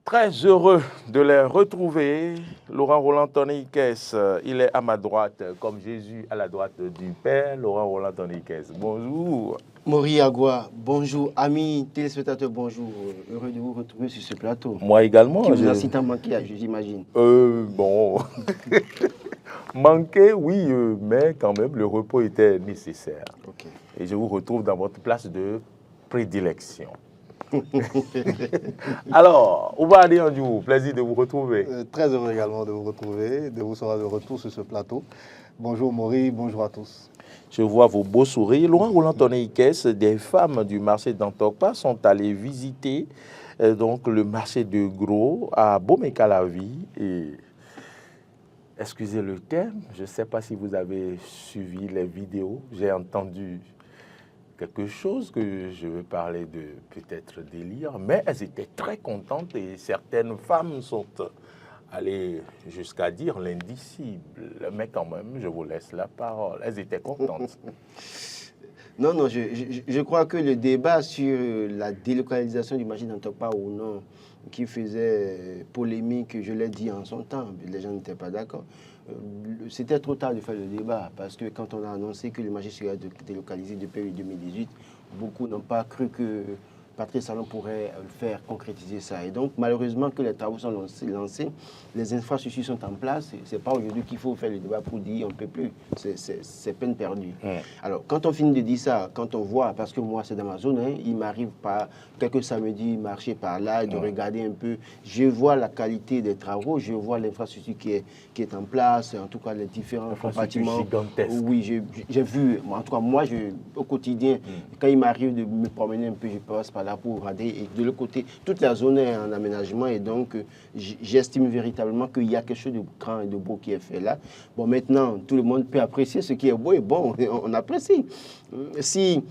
Très heureux de les retrouver. Laurent Roland Tonné-Ikes, il est à ma droite, comme Jésus à la droite du Père. Laurent Roland Tonné-Ikes, bonjour. Maurice Agua, bonjour. Amis téléspectateurs, bonjour. Heureux de vous retrouver sur ce plateau. Moi également. Qui vous a si tant manqué, j'imagine. Bon. Manqué, oui, mais quand même, le repos était nécessaire. Okay. Et je vous retrouve dans votre place de prédilection. Alors, Ouba Adéandjou, plaisir de vous retrouver. Très heureux également de vous retrouver, de vous savoir de retour sur ce plateau. Bonjour Maurice, bonjour à tous. Je vois vos beaux sourires. Laurent Roland Tonné-Ikes, des femmes du marché d'Antokpa sont allées visiter donc, le marché de Gros à Bomé-Calavi. Et excusez le terme, je ne sais pas si vous avez suivi les vidéos. J'ai entendu quelque chose que je veux parler de peut-être délire, mais elles étaient très contentes et certaines femmes sont allées jusqu'à dire l'indicible. Mais quand même, je vous laisse la parole. Elles étaient contentes. Non, je crois que le débat sur la délocalisation du marché d'Antokpa ou non, qui faisait polémique, je l'ai dit en son temps, les gens n'étaient pas d'accord. C'était trop tard de faire le débat, parce que quand on a annoncé que le marché serait délocalisé depuis 2018, beaucoup n'ont pas cru que Patrice Talon pourrait faire concrétiser ça. Et donc, malheureusement, que les travaux sont lancés, les infrastructures sont en place. Ce n'est pas aujourd'hui qu'il faut faire le débat pour dire on ne peut plus. C'est peine perdue. Alors, quand on finit de dire ça, quand on voit, parce que moi, c'est dans ma zone, hein, il m'arrive pas, quelques samedis, marcher par là, de regarder un peu. Je vois la qualité des travaux, je vois l'infrastructure qui est en place, en tout cas les différents compartiments. Oui, j'ai vu, en tout cas, moi, au quotidien, quand il m'arrive de me promener un peu, je passe par là pour regarder. Et de l'autre côté, toute la zone est en aménagement et donc j'estime véritablement qu'il y a quelque chose de grand et de beau qui est fait là. Bon, maintenant, tout le monde peut apprécier ce qui est beau et bon, on apprécie. Si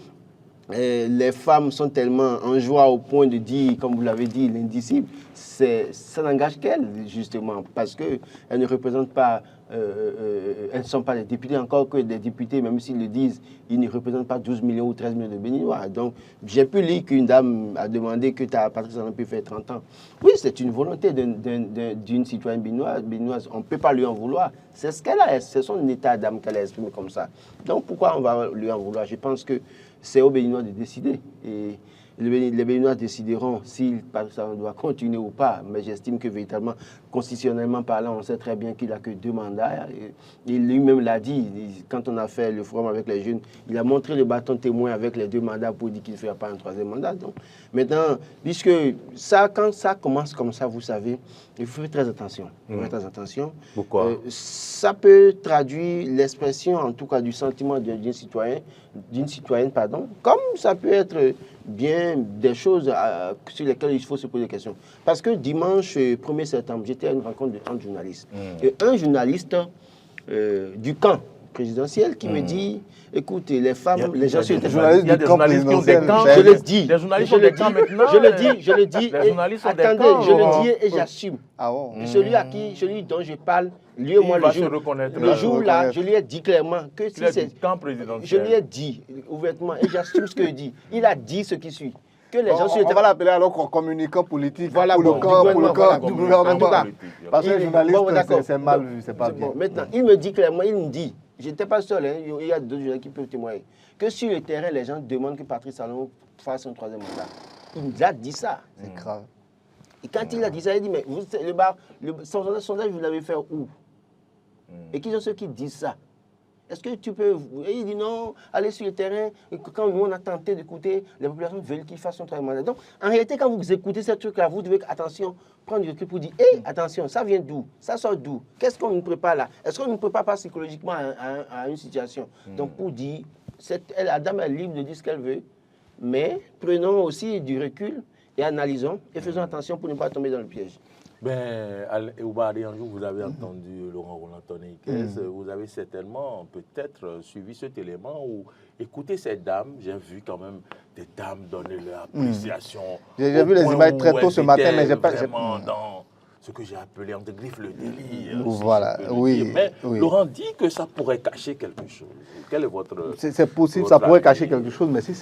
les femmes sont tellement en joie au point de dire, comme vous l'avez dit, l'indicible, ça n'engage qu'elles, justement, parce qu'elles ne représentent pas, elles ne sont pas des députés, encore que des députés, même s'ils le disent, ils ne représentent pas 12 millions ou 13 millions de Béninois. Donc, j'ai pu lire qu'une dame a demandé que Patrice Talon peut faire 30 ans. Oui, c'est une volonté d'une citoyenne béninoise. On ne peut pas lui en vouloir. C'est ce qu'elle a, c'est son état d'âme qu'elle a exprimé comme ça. Donc, pourquoi on va lui en vouloir? Je pense que c'est aux Béninois de décider. Et les Béninois décideront si Patrice Talon doit continuer ou pas. Mais j'estime que véritablement, constitutionnellement parlant, on sait très bien qu'il n'a que 2 mandats. Et lui-même l'a dit, quand on a fait le forum avec les jeunes, il a montré le bâton témoin avec les 2 mandats pour dire qu'il ne fera pas un 3e mandat. Donc, maintenant, puisque ça, quand ça commence comme ça, vous savez, il faut faire très attention. Très attention. Pourquoi? Ça peut traduire l'expression, en tout cas, du sentiment d'une citoyenne, comme ça peut être bien des choses sur lesquelles il faut se poser des questions. Parce que dimanche 1er septembre, j'étais à une rencontre de 30 journalistes. Et un journaliste du camp présidentiel qui me dit, écoutez, les femmes, les gens sont des journalistes du camp présidentiel. Je le dis. Les journalistes sont des camps maintenant. Je le dis. Attendez, je le dis et j'assume. Ah bon? Celui dont je parle, lui et moi, le jour là, je lui ai dit clairement que si c'est camp présidentiel. Je lui ai dit ouvertement et j'assume ce qu'il dit. Il a dit ce qui suit. Que les gens on va l'appeler alors communicant politique pour le camp du gouvernement. Parce que le journaliste, c'est mal vu, c'est pas bien. Maintenant, il me dit clairement, il me dit, je n'étais pas seul, hein, il y a d'autres journalistes qui peuvent témoigner, que sur le terrain, les gens demandent que Patrice Talon fasse un 3e mandat. Il a dit ça. C'est grave. Et quand il a dit ça, il dit, mais son sondage, vous l'avez fait où? Et qui sont ceux qui disent ça? Est-ce que tu peux... Et il dit non, allez sur le terrain. Et quand nous, on a tenté d'écouter, les populations veulent qu'il fasse son 3e mandat. Donc, en réalité, quand vous écoutez ce truc-là, vous devez, attention, prendre du recul pour dire, hé, attention, ça vient d'où? Ça sort d'où? Qu'est-ce qu'on nous prépare là? Est-ce qu'on ne nous prépare pas psychologiquement à une situation? Donc, pour dire, la dame est libre de dire ce qu'elle veut, mais prenons aussi du recul et analysons et faisons attention pour ne pas tomber dans le piège. Ben, Ouba Adéandjou, vous avez entendu Laurent Roland Tonné-Ikes, vous avez certainement peut-être suivi cet élément où, écoutez cette dame, j'ai vu quand même des dames donner leur appréciation. J'ai vu les images très tôt ce matin, mais j'ai pas... ce que j'ai appelé entre griffes le délire. Voilà, si je peux le oui, dire. Mais oui. Laurent dit que ça pourrait cacher quelque chose. Quel est votre... C'est possible, votre ça pourrait avis? cacher quelque chose, mais si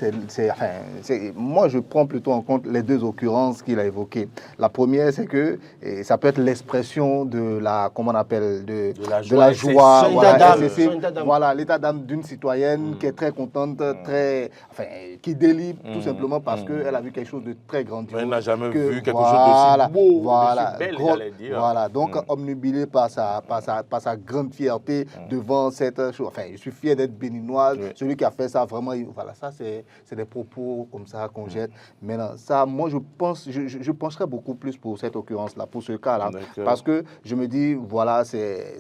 moi je prends plutôt en compte les deux occurrences qu'il a évoquées. La première, c'est que ça peut être l'expression de la, comment on appelle, de la joie, Son voilà, état d'âme, excessive. son état d'âme. Voilà, l'état d'âme d'une citoyenne qui est très contente, qui délire tout simplement parce qu'elle a vu quelque chose de très grandiose. Elle n'a jamais vu quelque voilà, chose d'aussi beau, voilà, d'aussi belle, j'allais dire. voilà, donc omnubilé par sa grande fierté devant cette chose. Enfin, je suis fier d'être béninoise. Oui. Celui qui a fait ça, vraiment, voilà, ça c'est des propos comme ça qu'on jette. Maintenant, ça, moi je pense, je pencherais beaucoup plus pour cette occurrence-là, pour ce cas-là, parce que je me dis, voilà, c'est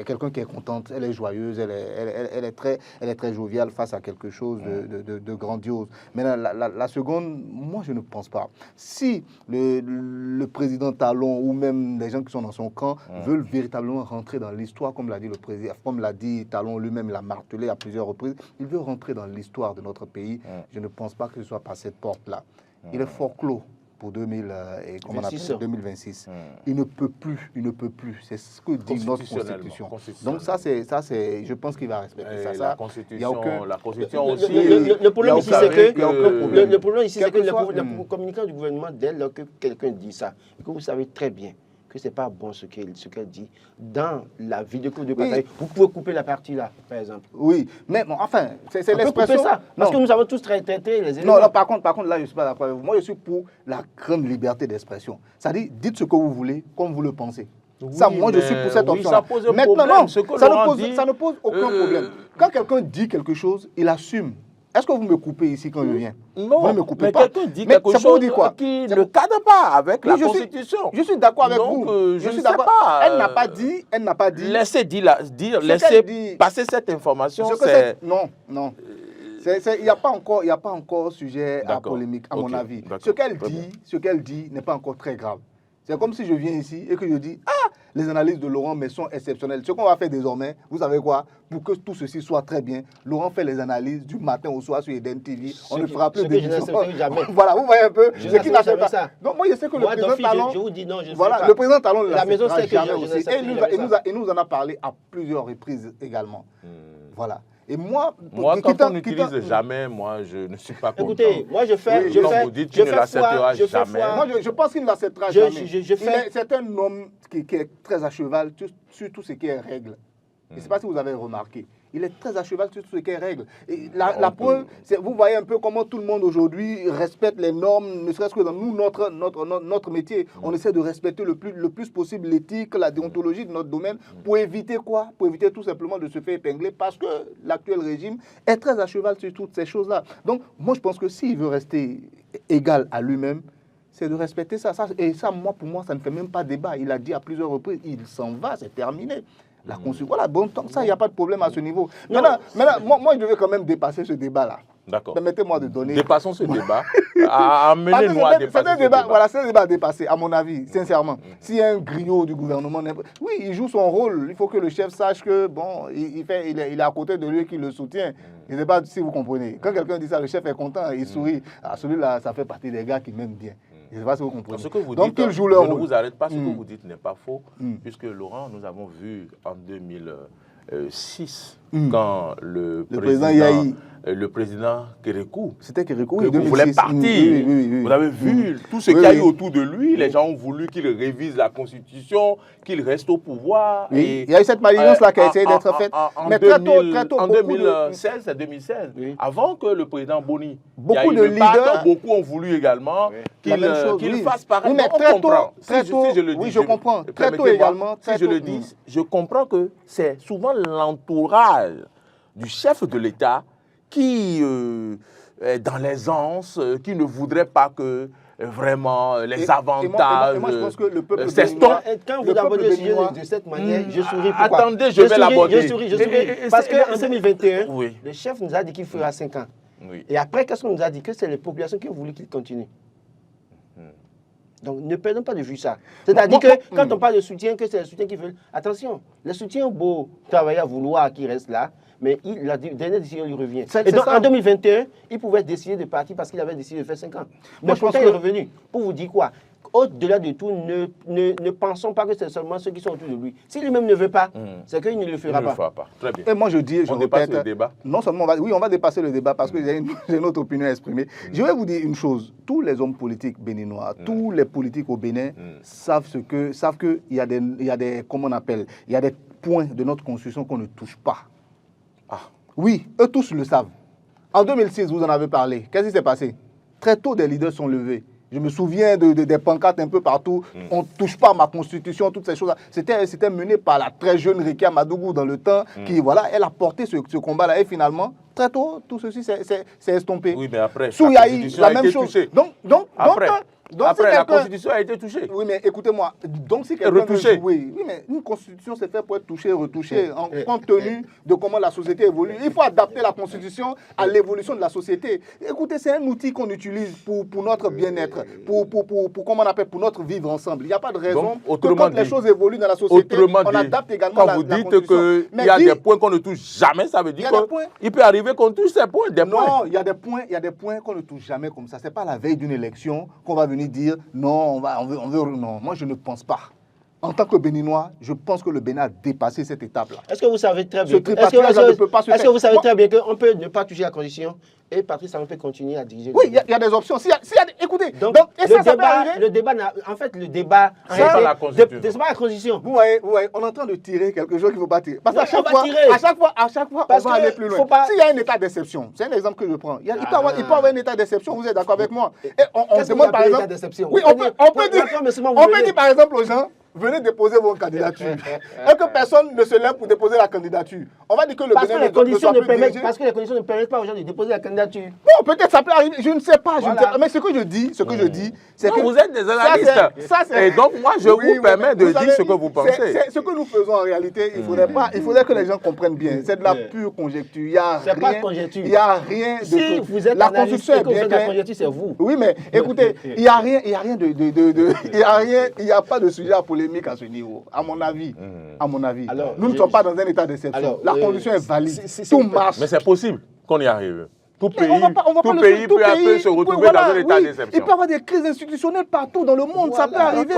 quelqu'un qui est contente, elle est joyeuse, elle est très joviale face à quelque chose de grandiose. Maintenant, la seconde, moi je ne pense pas. Si le président Talon ou même les gens qui sont dans son camp veulent véritablement rentrer dans l'histoire, comme l'a dit le président, comme l'a dit Talon lui-même, l'a martelé à plusieurs reprises, il veut rentrer dans l'histoire de notre pays. Je ne pense pas que ce soit par cette porte-là. Il est fort clos pour 2026. Il ne peut plus. C'est ce que dit notre Constitution. Donc ça, c'est, je pense qu'il va respecter ça. La Constitution aussi. Le problème ici, c'est que le problème ici, c'est que soit- le communicant du gouvernement, dès lors que quelqu'un dit ça, et que vous savez très bien que c'est pas bon ce qu'elle dit, dans la vidéo que vous devez partager, vous pouvez couper la partie là, par exemple. Oui, mais bon, enfin, c'est On peut l'expression. couper ça, parce que Non. nous avons tous traité les éléments. Non, là, par contre, là, je ne suis pas d'accord avec vous. Moi, je suis pour la grande liberté d'expression. C'est-à-dire, dites ce que vous voulez, comme vous le pensez. Ça, moi, je suis pour cette option. Ça pose un Maintenant, problème. non, Ce que ça Laurent dit, ne pose aucun problème. Quand quelqu'un dit quelque chose, il assume. Est-ce que vous me coupez ici quand je viens? Non, vous ne me coupez mais pas. quelqu'un dit Mais quelque ça veut chose dire quoi? qui ne cadre pas avec la Oui, Constitution. Je suis d'accord avec Donc, vous. je suis ne d'accord. sais pas, Elle n'a pas dit. Laissez qu'elle dit- passer cette information. Ce que C'est non. Il n'y a pas encore sujet à D'accord. polémique, à mon Ok, avis. d'accord. Ce qu'elle dit n'est pas encore très grave. C'est comme si je viens ici et que je dis « Ah, les analyses de Laurent mais sont exceptionnelles. » Ce qu'on va faire désormais, vous savez quoi? Pour que tout ceci soit très bien, Laurent fait les analyses du matin au soir sur Eden TV. On ne fera plus ce que je d'émissions. n'accepterai jamais. Voilà, vous voyez un peu Je ce qu'il n'accepterai n'accepte pas. ça. Donc moi, je sais que Moi, le président d'office, Talon... je vous dis non, je ne Voilà, fais pas. le président Talon ne La maison l'acceptera sait que jamais je aussi. n'accepterai Et jamais ça. il nous en a parlé à plusieurs reprises également. Voilà. Et moi, quand on n'utilise jamais, moi, je ne suis pas content. Écoutez, moi je fais, Oui, je comme fais, vous dites, je tu ne fais l'accepteras foi, je fais jamais. foi. moi, je pense qu'il ne l'acceptera Je- jamais. je fais- C'est un homme qui est très à cheval sur tout ce qui est règle. Je ne sais pas si vous avez remarqué. Il est très à cheval sur tout ce qui est règle. Et la preuve, vous voyez un peu comment tout le monde aujourd'hui respecte les normes, ne serait-ce que dans nous, notre métier. On essaie de respecter le plus possible l'éthique, la déontologie de notre domaine pour éviter quoi? Pour éviter tout simplement de se faire épingler parce que l'actuel régime est très à cheval sur toutes ces choses-là. Donc, moi, je pense que s'il veut rester égal à lui-même, c'est de respecter ça. Et ça, pour moi, ça ne fait même pas débat. Il a dit à plusieurs reprises, il s'en va, c'est terminé. La Constitution, voilà, bon, tant que ça, il n'y a pas de problème à ce niveau. Maintenant, moi, je devais quand même dépasser ce débat-là. D'accord. Permettez-moi de donner... Dépassons ce débat. Amenez-nous à dépasser ce débat. Voilà, c'est un débat à dépasser, à mon avis, sincèrement. S'il y a un griot du gouvernement, oui, il joue son rôle. Il faut que le chef sache que, bon, il est à côté de lui et qu'il le soutient. Je ne sais pas si vous comprenez. Quand quelqu'un dit ça, le chef est content, il sourit. Ah, celui-là, ça fait partie des gars qui m'aiment bien. Je ne sais pas si vous comprenez. Ce que vous Donc, dites, ils jouent leur je ne rôle. vous arrête pas, ce que vous dites n'est pas faux, puisque Laurent, nous avons vu en 2006, quand le président Yahi. Le président Kérékou, C'était Kérékou, que oui, vous voulez 2006. partir. Oui. Vous avez vu tout ce qu'il y a eu autour de lui. Les gens ont voulu qu'il révise la Constitution, qu'il reste au pouvoir. Oui. Et, Il y a eu cette malveillance-là qui a essayé d'être faite. Mais très tôt, en beaucoup de... 2016, c'est 2016, Oui. avant que le président Boni, Beaucoup il y a eu de le pacte, leaders- beaucoup ont voulu également La même chose, qu'il oui. fasse pareil. Oui, mais Donc, on très tôt, comprend. très Si tôt, je le dis, oui, je comprends. Très tôt permettez-moi, également, très si je tôt. le dis, je comprends que c'est souvent l'entourage du chef de l'État qui est dans l'aisance, qui ne voudrait pas que vraiment les avantages et moi, je pense que le peuple s'estompent. Quand Le vous abordez peuple le sujet béninois- de cette manière, je souris. Pourquoi? Attendez, je vais l'aborder. Je souris. Et Parce c'est- qu'en 2021, Oui. le chef nous a dit qu'il fera 5 ans. Oui. Et après, qu'est-ce qu'on nous a dit? Que c'est les populations qui ont voulu qu'il continue. Donc, ne perdons pas de vue ça. C'est-à-dire que quand on parle de soutien, que c'est le soutien qui veut... Attention, le soutien beau travailler à vouloir qu'il reste là, mais la dernière décision lui revient. C'est Et donc, ça. en 2021, il pouvait décider de partir parce qu'il avait décidé de faire 5 ans. Mais Moi, je pense pourtant, il est que- revenu. Pour vous dire quoi? au-delà de tout, ne pensons pas que c'est seulement ceux qui sont autour de lui. Si lui-même ne veut pas, c'est qu'il ne le fera pas. Très bien. Et moi, je dis, je On dépasse répète, le débat. non seulement, on va dépasser le débat parce que j'ai une autre opinion à exprimer. Je vais vous dire une chose. Tous les hommes politiques béninois, tous les politiques au Bénin savent qu'il y a des, comment on appelle, il y a des points de notre constitution qu'on ne touche pas. Ah. Oui, eux tous le savent. En 2006, vous en avez parlé. Qu'est-ce qui s'est passé? Très tôt, des leaders sont levés. Je me souviens des pancartes un peu partout. On ne touche pas à ma constitution, toutes ces choses-là. C'était mené par la très jeune Rekia Madougou dans le temps, qui, voilà, elle a porté ce combat-là. Et finalement, très tôt, tout ceci s'est estompé. Oui, mais après, Souyaï, la même chose. Touchée. Après, la Constitution a été touchée. Oui, mais écoutez-moi. Donc, si quelqu'un veut jouer, oui, mais une Constitution, c'est fait pour être touchée et retouchée, compte tenu de comment la société évolue. Il faut adapter la Constitution à l'évolution de la société. Écoutez, c'est un outil qu'on utilise pour notre bien-être, comment on appelle, pour notre vivre ensemble. Il n'y a pas de raison que quand les choses évoluent dans la société, on adapte également la Constitution. Quand vous dites qu'il y a des points qu'on ne touche jamais, ça veut dire qu'il peut arriver qu'on touche ces points, Non, il y a des points qu'on ne touche jamais comme ça. Ce n'est pas la veille d'une élection qu'on va venir dire non, non. Moi, je ne pense pas. En tant que Béninois, je pense que le Bénin a dépassé cette étape-là. Est-ce que vous savez très bien Est-ce que vous savez très bien qu'on peut ne pas toucher la Constitution et Patrice Talon peut continuer à diriger? Oui, il y a des options. Écoutez, le débat, en fait, le débat, c'est pas la Constitution. C'est pas la Constitution. Vous voyez, on est en train de tirer quelque chose qu'il ne faut pas tirer. Parce qu'à chaque fois, on va aller plus loin. S'il y a un état d'exception, c'est un exemple que je prends. Il peut y avoir un état d'exception, vous êtes d'accord avec moi? Et on demande par exemple. Oui, on peut dire par exemple aux gens, venez déposer vos candidatures. Et que personne ne se lève pour déposer la candidature. On va dire que le Bénin ne soit plus dirigé. Parce que les conditions ne permettent pas aux gens de déposer la candidature. Bon, peut-être ça peut arriver, je ne sais pas. Mais ce que je dis, c'est que... Vous êtes des analystes. Et donc, moi, je vous permets de dire ce que vous pensez. C'est ce que nous faisons en réalité. Il faudrait que les gens comprennent bien. C'est de la pure conjecture. Il n'y a rien. C'est pas de conjecture. Il n'y a rien de tout. Si vous êtes la Constitution est bien claire. La conjecture, c'est vous. Oui, mais écoutez, il n'y a rien il n'y a pas de sujet à polémique à ce niveau. À mon avis. Alors, nous ne sommes pas dans un état d'exception. La condition est valide. Tout marche. Mais c'est possible qu'on y arrive. Tout pays peut se retrouver dans un état d'exception. Il peut y avoir des crises institutionnelles partout dans le monde. Ça peut arriver.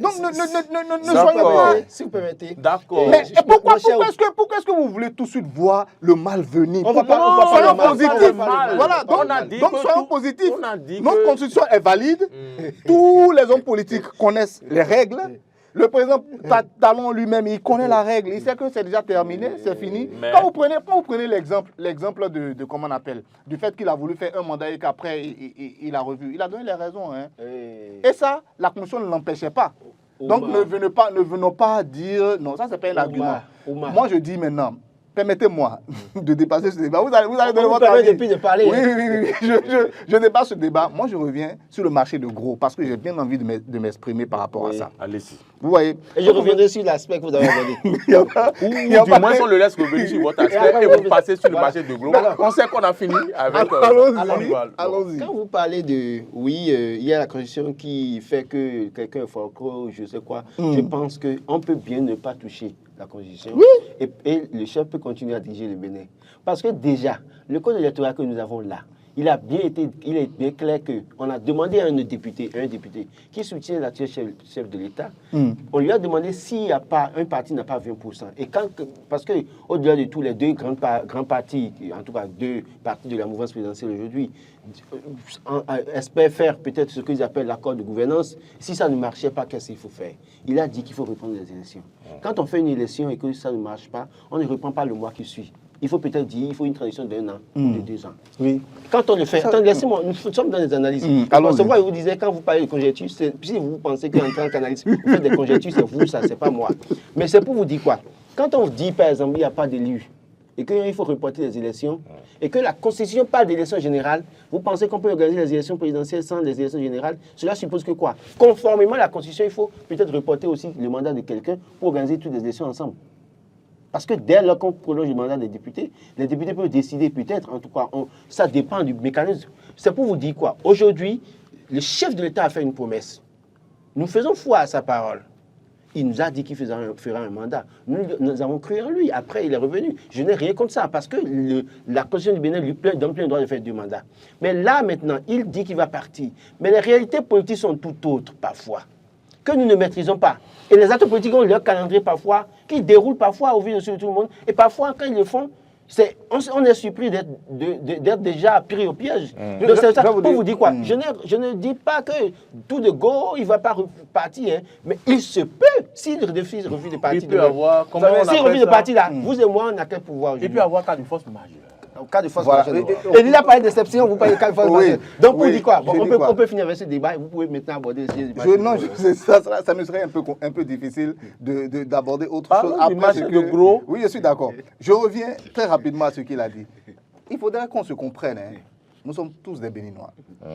Donc ne soyez pas... Si vous permettez. D'accord. Mais pourquoi est-ce que vous voulez tout de suite voir le mal venir? On va pas soyons positifs. Voilà, donc soyons positifs. Notre constitution est valide. Tous les hommes politiques connaissent les règles. Le président Talon lui-même, il connaît la règle. Il sait que c'est déjà terminé, c'est fini. Quand vous prenez l'exemple de comment on appelle, du fait qu'il a voulu faire un mandat et qu'après il a revu, il a donné les raisons. Hein. Et ça, la commission ne l'empêchait pas. Donc ne venons pas dire non, ça c'est pas un argument. Moi je dis maintenant, permettez-moi de dépasser ce débat. Vous allez donner votre avis. Depuis de parler. Oui. Je dépasse ce débat. Moi, je reviens sur le marché de gros parce que j'ai bien envie de m'exprimer par rapport à ça. Allez-y. Vous voyez. Et je reviendrai sur l'aspect que vous avez abordé. Ou du moins, on le laisse revenir sur votre aspect et vous passez sur le marché de gros. On sait qu'on a fini avec... Allons-y. Quand vous parlez de... Oui, il y a la constitution qui fait que quelqu'un est folklore, je sais quoi. Je pense qu'on peut bien ne pas toucher la Constitution. Oui. Et le chef peut continuer à diriger le Bénin. Parce que déjà, le code électoral que nous avons là, il est bien clair qu'on a demandé à un député qui soutient l'actuel chef de l'État, on lui a demandé s'il n'y a pas, un parti n'a pas 20%. Et parce qu'au-delà de tous les deux grands partis, en tout cas deux partis de la mouvance présidentielle aujourd'hui, espèrent faire peut-être ce qu'ils appellent l'accord de gouvernance. Si ça ne marchait pas, qu'est-ce qu'il faut faire? Il a dit qu'il faut reprendre les élections. Quand on fait une élection et que ça ne marche pas, on ne reprend pas le mois qui suit. Il faut peut-être dire, il faut une transition d'1 an ou de 2 ans. Oui. Quand on le fait, attendez, laissez-moi, nous sommes dans des analyses. C'est moi, je vous disais, quand vous parlez de conjecture, si vous pensez qu'en tant qu'analyste, vous faites des conjectures, c'est vous, ça, c'est pas moi. Mais c'est pour vous dire quoi? Quand on dit, par exemple, il n'y a pas d'élu, et qu'il faut reporter les élections, et que la Constitution parle d'élections générales, vous pensez qu'on peut organiser les élections présidentielles sans les élections générales? Cela suppose que quoi? Conformément à la Constitution, il faut peut-être reporter aussi le mandat de quelqu'un pour organiser toutes les élections ensemble. Parce que dès lors qu'on prolonge le mandat des députés, les députés peuvent décider peut-être, en tout cas, ça dépend du mécanisme. C'est pour vous dire quoi? Aujourd'hui, le chef de l'État a fait une promesse. Nous faisons foi à sa parole. Il nous a dit qu'il fera un mandat. Nous avons cru en lui. Après, il est revenu. Je n'ai rien contre ça parce que la Constitution du Bénin lui donne plein droit de faire 2 mandats. Mais là, maintenant, il dit qu'il va partir. Mais les réalités politiques sont tout autres parfois, que nous ne maîtrisons pas. Et les acteurs politiques ont leur calendrier parfois, qui déroulent parfois au vu de tout le monde. Et parfois, quand ils le font, on est surpris d'être déjà pris au piège. Donc, c'est ça. Pour vous dire quoi, je ne dis pas que tout de go, il ne va pas repartir, hein, mais il se peut, s'il refuse de partir. Il peut avoir, s'il refuse de partir là, vous et moi, on n'a quel pouvoir aujourd'hui. Il peut avoir cas de force majeure. Cas de force majeure. Et il n'a pas d'exception, vous parlez de cas de force majeure. Donc, pour dire quoi, on peut finir avec ce débat et vous pouvez maintenant aborder le sujet du match. Non, ça me serait un peu difficile d'aborder autre chose. Après, de gros. Oui, je suis d'accord. Je reviens très rapidement à ce qu'il a dit. Il faudrait qu'on se comprenne. Hein. Nous sommes tous des Béninois.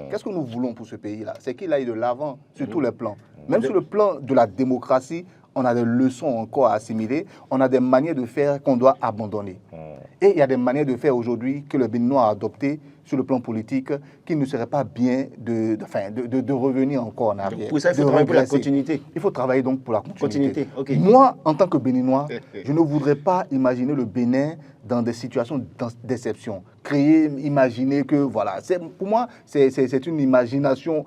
Qu'est-ce que nous voulons pour ce pays-là? C'est qu'il aille de l'avant sur tous les plans. Même sur le plan de la démocratie, on a des leçons encore à assimiler, on a des manières de faire qu'on doit abandonner. Et il y a des manières de faire aujourd'hui que le Béninois a adoptées sur le plan politique qui ne serait pas bien de revenir encore en arrière. Pour ça, il faut travailler pour la continuité. Il faut travailler donc pour la continuité. Okay. Moi, en tant que Béninois, je ne voudrais pas imaginer le Bénin dans des situations d'exception. Imaginer que, voilà, pour moi, c'est une imagination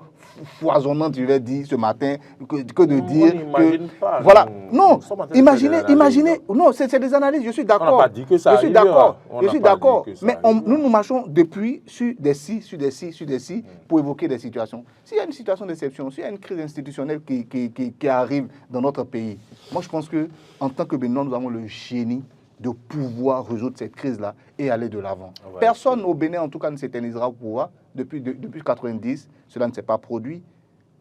foisonnante, je vais dire, ce matin, que de dire que... Pas, voilà, non, imaginez, non, c'est des analyses, je suis d'accord. On n'a pas dit que ça je suis d'accord, mais nous nous marchons depuis sur des si, pour évoquer des situations. S'il y a une situation d'exception, s'il y a une crise institutionnelle qui arrive dans notre pays, moi je pense qu'en tant que Bénin, nous avons le génie de pouvoir résoudre cette crise-là et aller de l'avant. Ouais, personne au Bénin, en tout cas, ne s'éternisera au pouvoir. Depuis 1990, cela ne s'est pas produit.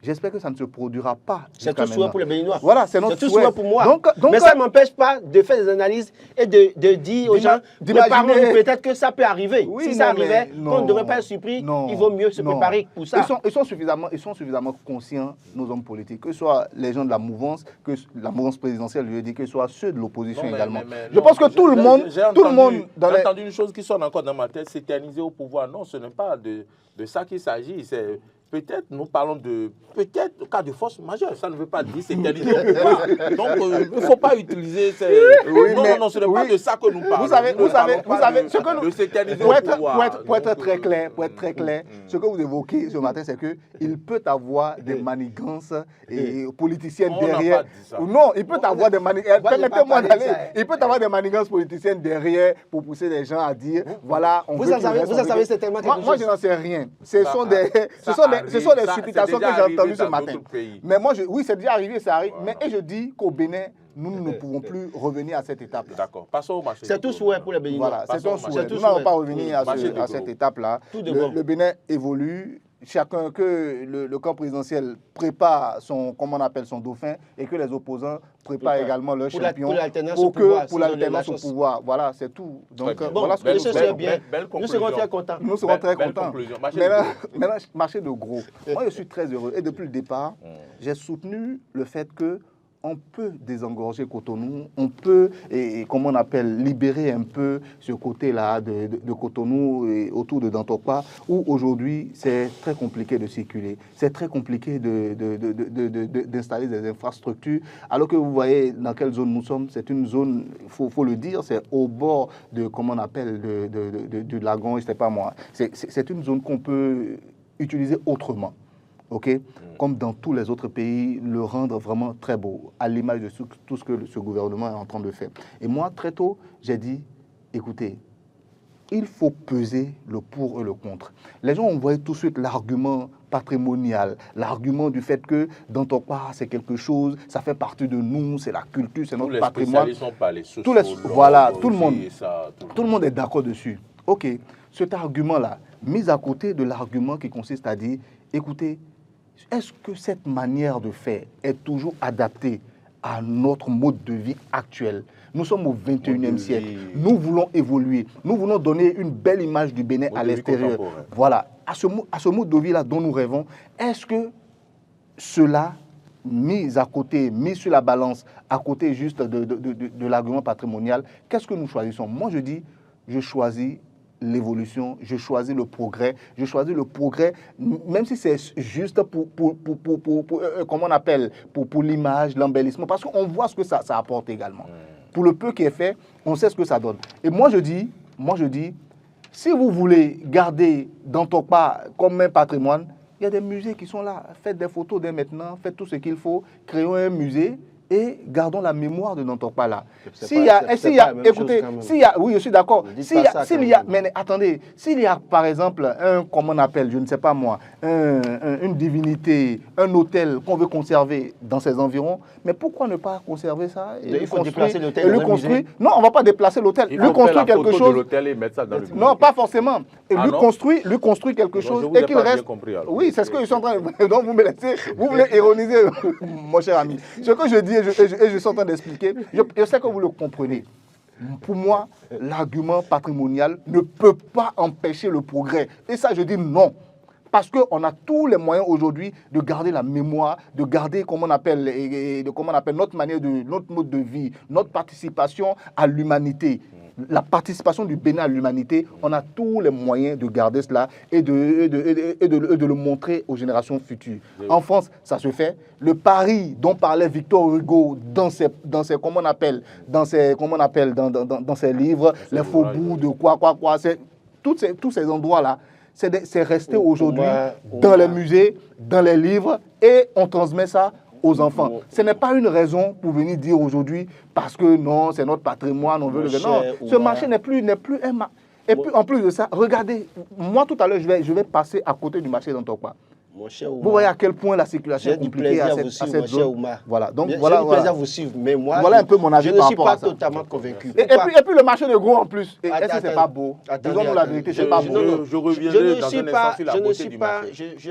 J'espère que ça ne se produira pas. C'est tout souhait pour les Béninois. Voilà, c'est notre souhait. C'est tout souhait pour moi. Donc, mais ça ne m'empêche pas de faire des analyses et de dire aux gens, préparons-nous, peut-être que ça peut arriver. Oui, si ça arrivait, qu'on ne devrait pas être surpris, il vaut mieux se préparer pour ça. Ils sont suffisamment conscients, nos hommes politiques, que ce soit les gens de la mouvance, que la mouvance présidentielle, je veux dire, que ce soit ceux de l'opposition également. Je pense que tout le monde... J'ai entendu une chose qui sonne encore dans ma tête, s'éterniser au pouvoir. Non, ce n'est pas de ça qu'il s'agit. C'est... Peut-être, nous parlons de cas de force majeure. Ça ne veut pas dire s'éterniser au pouvoir. Donc, il ne faut pas utiliser ces... non, ce n'est pas de ça que nous parlons. Vous savez, ce que nous... De s'éterniser au pouvoir. Pour être très clair, ce que vous évoquez ce matin, c'est qu'il peut avoir des manigances politiciennes derrière. Non, il peut avoir des manigances... Permettez-moi d'aller. Il peut avoir des manigances politiciennes derrière pour pousser les gens à dire, voilà, on veut... Vous en savez certainement quelque chose. Moi, je n'en sais rien. Ce sont des supputations que j'ai entendues ce matin. Mais moi, oui, c'est déjà arrivé, ça arrive. Voilà. Mais je dis qu'au Bénin, nous ne pouvons plus revenir à cette étape-là. D'accord. Passons au marché. C'est tout souhait pour les Béninois. Voilà, c'est tout souhait. Nous n'allons pas revenir à cette étape-là. Le Bénin évolue. Chacun, que le camp présidentiel prépare son dauphin et que les opposants préparent également leur champion pour l'alternance au pouvoir. Voilà, c'est tout. Donc, voilà ce que nous serons très contents. Nous serons très contents. Maintenant, marché de gros. Moi, je suis très heureux. Et depuis le départ, j'ai soutenu le fait que on peut désengorger Cotonou, on peut, comment on appelle, libérer un peu ce côté-là de Cotonou et autour de Dantokpa, où aujourd'hui c'est très compliqué de circuler, c'est très compliqué d'installer des infrastructures, alors que vous voyez dans quelle zone nous sommes, c'est une zone, faut le dire, c'est au bord de, comment on appelle, du lagon, je ne sais pas moi, c'est une zone qu'on peut utiliser autrement. Okay? Comme dans tous les autres pays, le rendre vraiment très beau, à l'image de tout ce que ce gouvernement est en train de faire. Et moi, très tôt, j'ai dit, écoutez, il faut peser le pour et le contre. Les gens ont voyé tout de suite l'argument patrimonial, l'argument du fait que dans ton part, c'est quelque chose, ça fait partie de nous, c'est la culture, c'est notre patrimoine. Voilà, tout le monde est d'accord dessus. Ok, cet argument-là, mis à côté de l'argument qui consiste à dire, écoutez, est-ce que cette manière de faire est toujours adaptée à notre mode de vie actuel? Nous sommes au 21e siècle. Nous voulons évoluer. Nous voulons donner une belle image du Bénin à l'extérieur. Voilà. À ce mode de vie-là dont nous rêvons, est-ce que cela, mis à côté, mis sur la balance, à côté juste de l'argument patrimonial, qu'est-ce que nous choisissons? Moi, je dis, je choisis l'évolution, je choisis le progrès, même si c'est juste comment on appelle, pour l'image, l'embellissement, parce qu'on voit ce que ça apporte également. Pour le peu qui est fait, on sait ce que ça donne. Et moi je dis, si vous voulez garder Dantokpa comme un patrimoine, il y a des musées qui sont là. Faites des photos dès maintenant, faites tout ce qu'il faut, créons un musée et gardons la mémoire de Dantokpa là. Oui, je suis d'accord. Mais attendez, s'il y a par exemple comment on appelle, je ne sais pas moi, une divinité, un hôtel qu'on veut conserver dans ses environs, mais pourquoi ne pas conserver ça et il faut déplacer l'hôtel dans le musée. Non, on ne va pas déplacer l'hôtel. Lui construire quelque chose de l'hôtel et mettre ça dans le musée. Non, pas forcément. Et lui construire quelque chose et qu'il reste. Oui, c'est ce que je suis en train de. Donc vous me laissez, vous voulez ironiser, mon cher ami. Ce que je dis et je suis en train d'expliquer, je sais que vous le comprenez. Pour moi, l'argument patrimonial ne peut pas empêcher le progrès. Et ça, je dis non. Parce qu'on a tous les moyens aujourd'hui de garder la mémoire, de garder, comment on appelle notre mode de vie, notre participation à l'humanité. La participation du Bénin à l'humanité, on a tous les moyens de garder cela et de le montrer aux générations futures. Oui. En France, ça se fait. Le Paris dont parlait Victor Hugo dans ses livres, les faubourgs de quoi, tous ces endroits-là, c'est resté aujourd'hui dans les musées, dans les livres, et on transmet ça aux enfants. Ce n'est pas une raison pour venir dire aujourd'hui, parce que non, c'est notre patrimoine, on veut le... Non, ce marché n'est plus un marché. Et puis en plus de ça, regardez, moi tout à l'heure, je vais passer à côté du marché d'Antokpa. Vous voyez à quel point la circulation est compliquée à cette zone. Voilà, donc voilà. J'ai plaisir à vous suivre, mais moi, voilà un peu mon avis je ne suis pas totalement convaincu. Et puis le marché de gros en plus, est-ce que c'est pas beau? Disons-nous la vérité, c'est pas beau. Je reviendrai dans un instant sur la beauté du marché. Je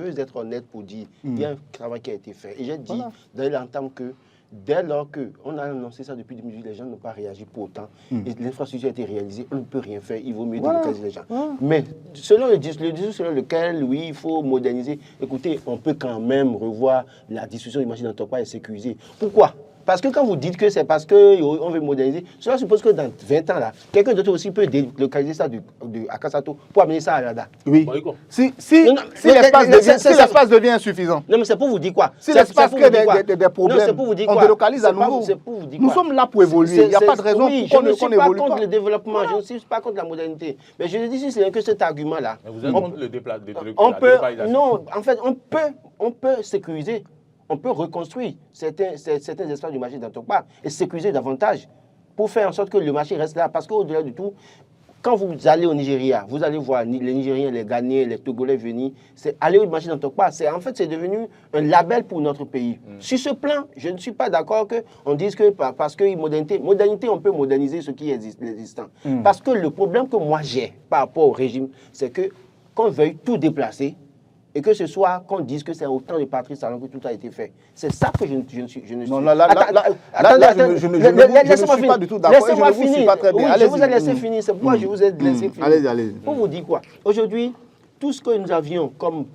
veux être honnête pour dire, il y a un travail qui a été fait. Et j'ai dit dans l'entame que dès lors qu'on a annoncé ça depuis 2018, les gens n'ont pas réagi pour autant. Et l'infrastructure a été réalisée, on ne peut rien faire, il vaut mieux délocaliser les gens. Mais selon le discours selon lequel, oui, il faut moderniser, écoutez, on peut quand même revoir la discussion du marché d'Antokpa et sécuriser. Pourquoi ? Parce que quand vous dites que c'est parce qu'on veut moderniser, cela suppose que dans 20 ans, là, quelqu'un d'autre aussi peut délocaliser ça de Akasato pour amener ça à Rada. Oui. Si l'espace devient insuffisant. Non, mais c'est pour vous dire quoi? Si l'espace crée des problèmes, on délocalise à nouveau. Nous sommes là pour évoluer. Il n'y a pas de raison pour qu'on n'évolue pas. Je ne suis pas contre le développement, je ne suis pas contre la modernité. Mais je dis si c'est que cet argument-là. Vous êtes contre le déplacement. Non, en fait, on peut sécuriser. On peut reconstruire certains espaces du marché d'Antokpa et sécuriser davantage pour faire en sorte que le marché reste là. Parce qu'au-delà de tout, quand vous allez au Nigeria, vous allez voir les Nigériens, les Ghanéens, les Togolais venir, c'est aller au marché d'Antokpa. En fait, c'est devenu un label pour notre pays. Sur ce plan, je ne suis pas d'accord qu'on dise que parce que modernité, on peut moderniser ce qui est existant. Parce que le problème que moi j'ai par rapport au régime, c'est qu'on veuille tout déplacer, et que ce soit qu'on dise que c'est autant de Patrice Talon que tout a été fait. C'est ça que je ne suis. Non, là, je ne suis pas du tout d'accord. Laissez-moi finir. Oui, je vous ai laissé finir. C'est pourquoi je vous ai laissé finir. Allez. Pour vous dire quoi? Aujourd'hui, tout ce que nous avions comme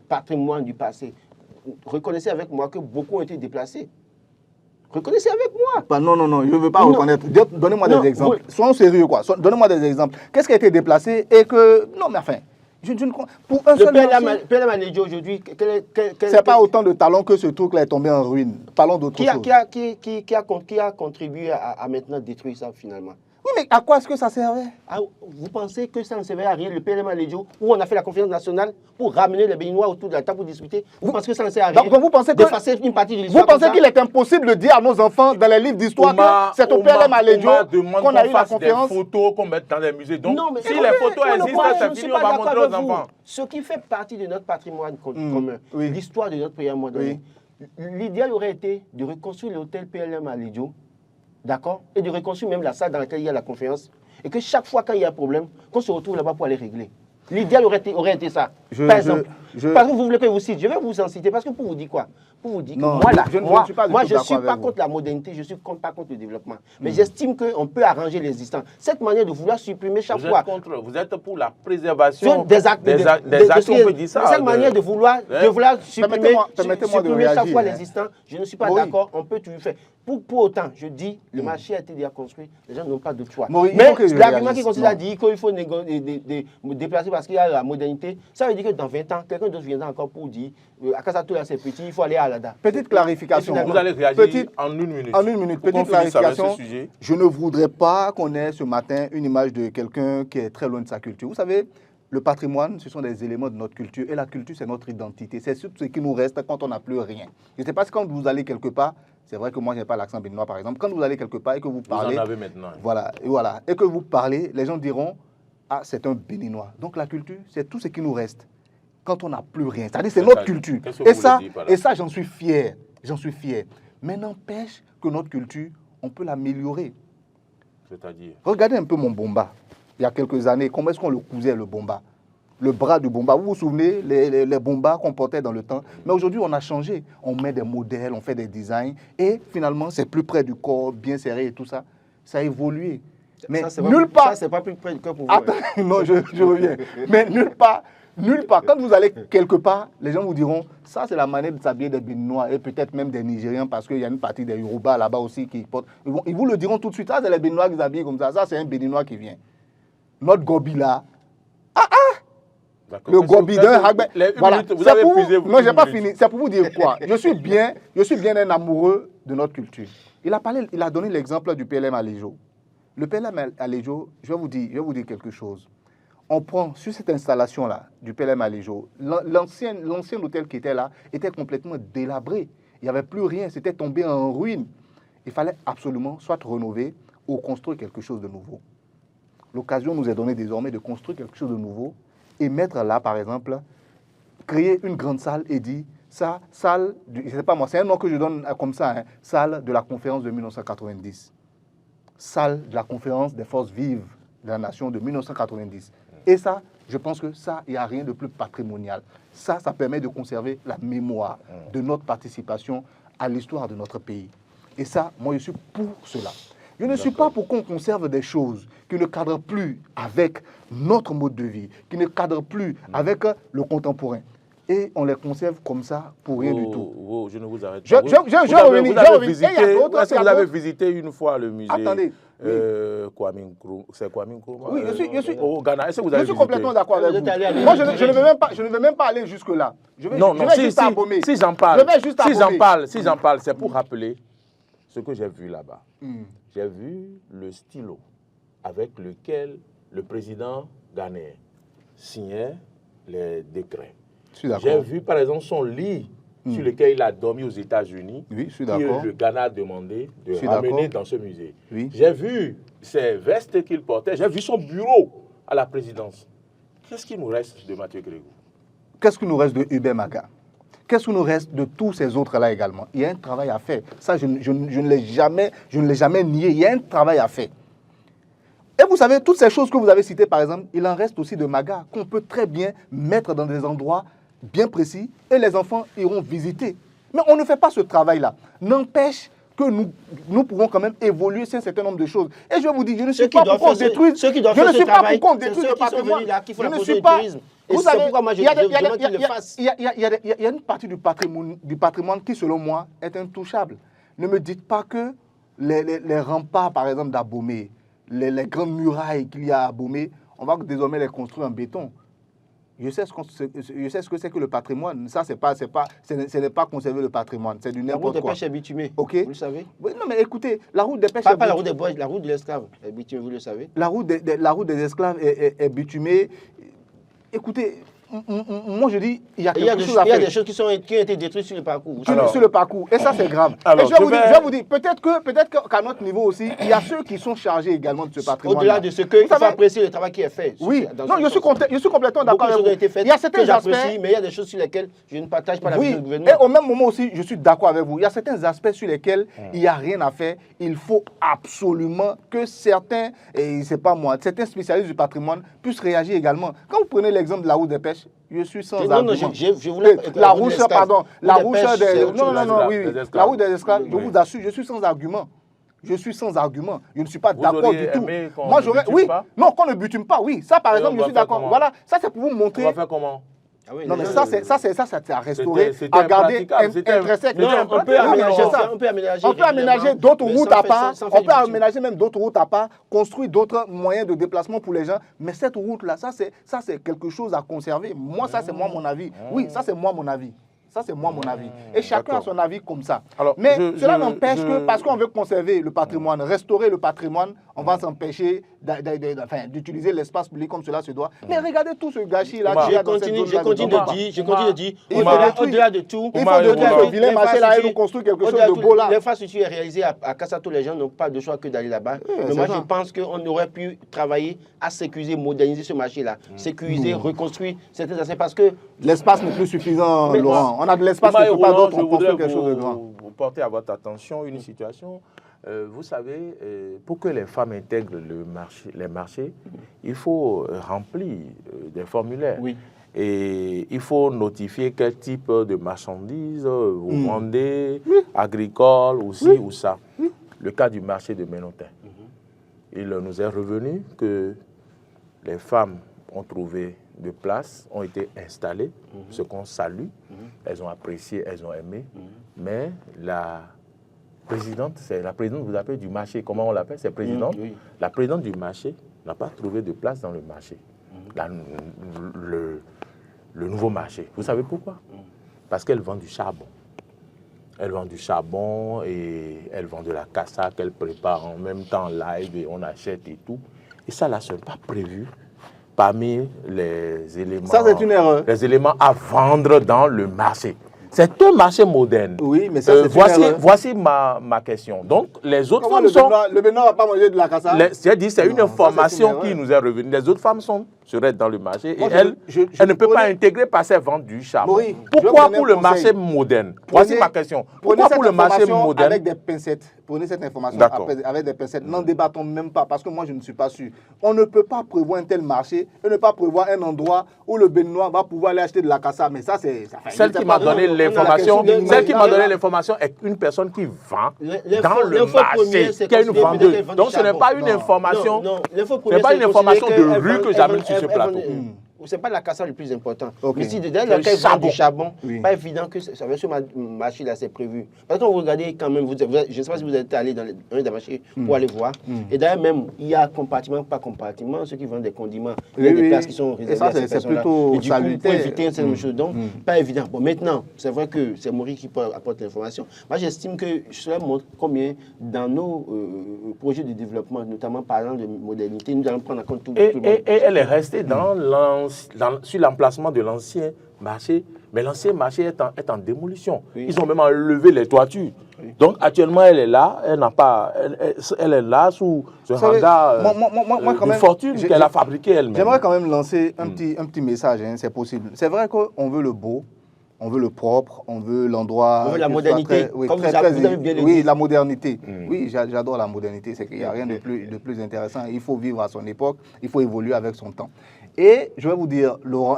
patrimoine du passé, reconnaissez avec moi que beaucoup ont été déplacés. Reconnaissez avec moi. Non, je ne veux pas reconnaître. Donnez-moi des exemples. Soyons sérieux, quoi. Donnez-moi des exemples. Qu'est-ce qui a été déplacé et que... Non, mais enfin... Pour un seul marché, PLM Alédio aujourd'hui, c'est pas autant de talent que ce truc-là est tombé en ruine. Parlons d'autre chose. Qui a contribué à maintenant détruire ça finalement? Oui, mais à quoi est-ce que ça servait? Vous pensez que ça ne servait à rien, le PLM Alédio, où on a fait la conférence nationale pour ramener les Béninois autour de la table pour discuter? Vous pensez que ça ne sert à rien? Donc vous pensez une partie de l'histoire? Vous pensez qu'il est impossible de dire à nos enfants dans les livres d'histoire que c'est au PLM Alédio qu'on a eu la conférence? Des photos qu'on mette dans les musées. Donc, si les photos existent, c'est fini, on va montrer aux enfants. Ce qui fait partie de notre patrimoine commun, l'histoire de notre pays à moderne, l'idéal aurait été de reconstruire l'hôtel PLM Alédio. D'accord? Et de reconstruire même la salle dans laquelle il y a la conférence. Et que chaque fois, quand il y a un problème, qu'on se retrouve là-bas pour aller régler. L'idéal aurait été ça. Par exemple, parce que vous voulez que je vous cite, je vais vous en citer, parce que pour vous dire quoi? Pour vous dire que Non, moi, là, je ne suis pas contre la modernité, je ne suis pas contre le développement. Mais j'estime qu'on peut arranger l'existant. Cette manière de vouloir supprimer chaque fois. Vous êtes pour la préservation des actes, on peut dire ça. Cette manière de vouloir supprimer chaque fois réagir, l'existant, je ne suis pas d'accord, on peut tout faire. Pour autant, je dis, le marché a été déjà construit, les gens n'ont pas de choix. Mais l'argument qui consiste à dire qu'il faut déplacer parce qu'il y a la modernité, ça veut dire que dans 20 ans, quelqu'un d'autre viendra encore pour dire, à Kassatou, là c'est petit, il faut aller à Alada. Petite clarification. Vous allez réagir en une minute. En une minute, petite clarification. Je ne voudrais pas qu'on ait ce matin une image de quelqu'un qui est très loin de sa culture. Vous savez, le patrimoine, ce sont des éléments de notre culture. Et la culture, c'est notre identité. C'est ce qui nous reste quand on n'a plus rien. Je ne sais pas si quand vous allez quelque part, c'est vrai que moi, je n'ai pas l'accent béninois, par exemple. Quand vous allez quelque part et que vous parlez... Vous en avez maintenant. Voilà. Et que vous parlez, les gens diront, ah, c'est un béninois. Donc la culture, c'est tout ce qui nous reste quand on n'a plus rien. C'est-à-dire, c'est notre culture. Et ça, j'en suis fier. J'en suis fier. Mais n'empêche que notre culture, on peut l'améliorer. C'est-à-dire? Regardez un peu mon bomba. Il y a quelques années, comment est-ce qu'on le cousait, le bomba? Le bras du bomba. Vous vous souvenez, les bombas qu'on portait dans le temps. Mais aujourd'hui, on a changé. On met des modèles, on fait des designs. Et finalement, c'est plus près du corps, bien serré et tout ça. Ça a évolué. Mais nulle part... Ça, c'est pas plus près du corps pour vous. Attends, non, je reviens. Mais nulle part... Quand vous allez quelque part, les gens vous diront, ça c'est la manière de s'habiller des Béninois et peut-être même des Nigériens parce qu'il y a une partie des Yoruba là-bas aussi qui portent. Ils vous le diront tout de suite, ça c'est les Béninois qui s'habillent comme ça, ça c'est un Béninois qui vient. Notre Gobi là, le Gobi d'un Hagbe. Voilà. Non, j'ai pas fini. C'est pour vous dire quoi? Je suis bien un amoureux de notre culture. Il a donné l'exemple du PLM Aléjo. Le PLM Aléjo, je vais vous dire quelque chose. On prend sur cette installation-là du PLM Aléjo, l'ancien hôtel qui était là était complètement délabré. Il n'y avait plus rien, c'était tombé en ruine. Il fallait absolument soit rénover ou construire quelque chose de nouveau. L'occasion nous est donnée désormais de construire quelque chose de nouveau et mettre là, par exemple, créer une grande salle et dire, ça, salle, c'est pas moi, c'est un nom que je donne comme ça, hein, salle de la conférence de 1990. Salle de la conférence des forces vives de la nation de 1990. Et ça, je pense que ça, il n'y a rien de plus patrimonial. Ça permet de conserver la mémoire de notre participation à l'histoire de notre pays. Et ça, moi, je suis pour cela. Je ne suis pas pour qu'on conserve des choses qui ne cadrent plus avec notre mode de vie, qui ne cadrent plus avec le contemporain. Et on les conserve comme ça pour rien du tout. Je ne vous arrête pas. Est-ce que vous avez visité une fois le musée? Attendez. Kwame Nkrumah. C'est Kwame Nkrumah. Oui, je suis au Ghana. Est-ce que vous avez visité? Complètement d'accord avec vous. Moi, je ne vais même pas aller jusque-là. Je vais juste à Abomey. Si j'en parle, c'est pour rappeler ce que j'ai vu là-bas. J'ai vu le stylo avec lequel le président ghanéen signait les décrets. J'ai vu par exemple son lit sur lequel il a dormi aux États-Unis, que le Ghana a demandé de ramener dans ce musée. Oui. J'ai vu ses vestes qu'il portait, j'ai vu son bureau à la présidence. Qu'est-ce qui nous reste de Mathieu Grégoire? Qu'est-ce qui nous reste de Hubert Maga? Qu'est-ce qui nous reste de tous ces autres-là également? Il y a un travail à faire. Ça, je ne l'ai jamais nié. Il y a un travail à faire. Et vous savez, toutes ces choses que vous avez citées, par exemple, il en reste aussi de Maga, qu'on peut très bien mettre dans des endroits bien précis et les enfants iront visiter. Mais on ne fait pas ce travail-là. N'empêche que nous pouvons quand même évoluer sur un certain nombre de choses. Et je vous dis, je ne suis pas pour qu'on détruise. Je ne suis pas pour qu'on détruise le patrimoine. Je ne suis pas. Vous savez, il y a une partie du patrimoine qui, selon moi, est intouchable. Ne me dites pas que les remparts, par exemple, d'Abomey, les grandes murailles qu'il y a à Abomey, on va désormais les construire en béton. Je sais ce que c'est que le patrimoine. Ça, ce n'est pas conserver le patrimoine. C'est du n'importe quoi. La route des pêches est bitumée. Okay. Vous le savez? Oui, non, mais écoutez, la route des pêches est bitumée. Pas la route des bois, la route de l'esclave est bitumée, vous le savez? La route des esclaves est bitumée. Écoutez, moi je dis, il y a Il y a quelque chose à des faire. choses qui ont été détruites sur le parcours. Sur le parcours. Et ça, c'est grave. Alors, Et je vais vous dire, peut-être qu'à notre niveau aussi, il y a ceux qui sont chargés également de ce patrimoine. Au-delà de ce que, il faut apprécier le travail qui est fait. Oui, dans non, ce je suis sens. complètement d'accord Beaucoup de avec choses ont vous. été faites Il y a que certains j'apprécie, aspects. mais il y a des choses sur lesquelles je ne partage pas la vision Oui, du gouvernement. et au même moment aussi, je suis d'accord avec vous. Il y a certains aspects sur lesquels il n'y a rien à faire. Il faut absolument que certains, et c'est pas moi, certains spécialistes du patrimoine puissent réagir également. Quand vous prenez l'exemple de la route des pêches, je suis sans argument. Non, je voulais... La route, pardon, la route des... Non, oui, la route des esclaves, je vous assure, je suis sans argument. Je suis sans argument. Je ne suis pas d'accord du tout. Moi, j'aurais... Oui, non, qu'on ne butine pas, oui. Ça, par exemple, je suis d'accord. Voilà, ça, c'est pour vous montrer... On va faire comment? Ah oui, non, mais ça, c'est à restaurer, c'était à garder impraticable, intrinsèque. Non, on peut aménager d'autres routes à part, sans on faire peut du bitume. aménager même d'autres routes à part, construire d'autres moyens de déplacement pour les gens. Mais cette route-là, ça, c'est quelque chose à conserver. Moi, ça, c'est moi mon avis. Oui, ça, c'est moi mon avis. Ça, c'est moi mon avis. Et chacun a son avis comme ça. Alors, mais cela n'empêche que, parce qu'on veut conserver le patrimoine, restaurer le patrimoine, on va s'empêcher d'utiliser l'espace public comme cela se doit. Mais regardez tout ce gâchis-là. Je continue de dire, au-delà de tout, il faut détruire ce vilain marché-là et nous construire quelque chose de beau là. L'infrastructure est réalisée à Kassato, les gens n'ont pas de choix que d'aller là-bas. Mais moi, je pense qu'on aurait pu travailler à sécuriser, moderniser ce marché-là. Sécuriser, reconstruire certains aspects parce que... L'espace n'est plus suffisant, Laurent. On a de l'espace quelque part d'autre, on construit quelque chose de grand. Vous portez à votre attention une situation. Vous savez, pour que les femmes intègrent les marchés, il faut remplir des formulaires. Oui. Et il faut notifier quel type de marchandises vous vendez, agricole aussi ou ça. Le cas du marché de Ménotin. Il nous est revenu que les femmes ont trouvé de place, ont été installées, ce qu'on salue. Elles ont apprécié, elles ont aimé. Mais la présidente, c'est la présidente, vous appelez du marché, comment on l'appelle? C'est présidente. La présidente du marché n'a pas trouvé de place dans le marché. Le nouveau marché. Vous savez pourquoi? Parce qu'elle vend du charbon. Elle vend du charbon et elle vend de la cassa qu'elle prépare en même temps live et on achète et tout. Et ça, là, ce n'est pas prévu parmi les éléments, ça, c'est une erreur. Les éléments à vendre dans le marché. C'est un marché moderne. Oui, mais ça, c'est une erreur. Voici ma question. Donc, les autres femmes le Bénin ne va pas manger de la cassa? J'ai dit, c'est une information qui nous est revenue. Les autres femmes seraient dans le marché et elles ne peuvent pas intégrer parce qu'elles vendent du charbon. Pourquoi pour le marché moderne? Voici ma question. Pourquoi pour le marché moderne? Avec des pincettes. Prenez cette information avec des pincettes. N'en débattons même pas parce que moi, je ne suis pas sûr. On ne peut pas prévoir un tel marché et ne pas prévoir un endroit où le Béninois va pouvoir aller acheter de la cassa. Mais ça, c'est... Celle qui m'a donné l'information est une personne qui vend dans le marché, qui est une vendeuse. Donc, ce n'est pas une information... Ce n'est pas une information de rue que j'amène sur ce plateau. Ce n'est pas la cassa le plus important. Mais si dans laquelle vend du charbon, pas évident que ça va sur ma marché-là, c'est prévu. Parce que quand vous regardez quand même, je ne sais pas si vous êtes allé dans un des marchés pour aller voir. Et d'ailleurs même, il y a compartiment, pas compartiment, ceux qui vendent des condiments. Il y a des places qui sont réservées à ces personnes-là. Et du coup, pour éviter cette même chose, donc, pas évident. Bon, maintenant, c'est vrai que c'est Maurice qui apporte l'information. Moi, j'estime que cela montre combien dans nos projets de développement, notamment parlant de modernité, nous allons prendre en compte tout le monde. Et elle est restée sur l'emplacement de l'ancien marché, mais l'ancien marché est en démolition. Ils ont même enlevé les toitures. Donc actuellement, elle est là, elle est là sous ce hangar de fortune qu'elle a fabriqué elle-même. J'aimerais quand même lancer un petit message, hein, c'est possible. C'est vrai qu'on veut le beau, on veut le propre, on veut l'endroit... On veut la modernité, comme vous avez bien dit. Oui, la modernité. Oui, j'adore la modernité, c'est qu'il n'y a rien de plus intéressant. Il faut vivre à son époque, il faut évoluer avec son temps. Et je vais vous dire, Laurent,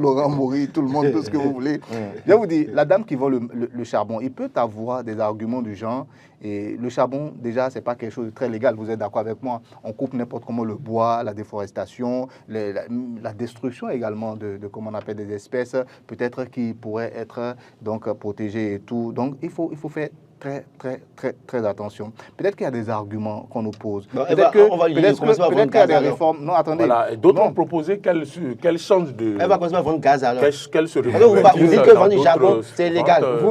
Laurent Maury, tout le monde, tout ce que vous voulez. Je vais vous dire, la dame qui vend le charbon, il peut avoir des arguments du genre, et le charbon, déjà, ce n'est pas quelque chose de très légal, vous êtes d'accord avec moi. On coupe n'importe comment le bois, la déforestation, la destruction également de comment on appelle des espèces, peut-être qui pourraient être donc protégées et tout. Donc, il faut faire très attention. Peut-être qu'il y a des arguments qu'on nous pose. Peut-être qu'il y a des réformes. Non, attendez. Voilà. D'autres ont proposé qu'elle change de... Elle va commencer à vendre gaz alors. Qu'elle se vous dites que vendre du charbon, c'est illégal. Vous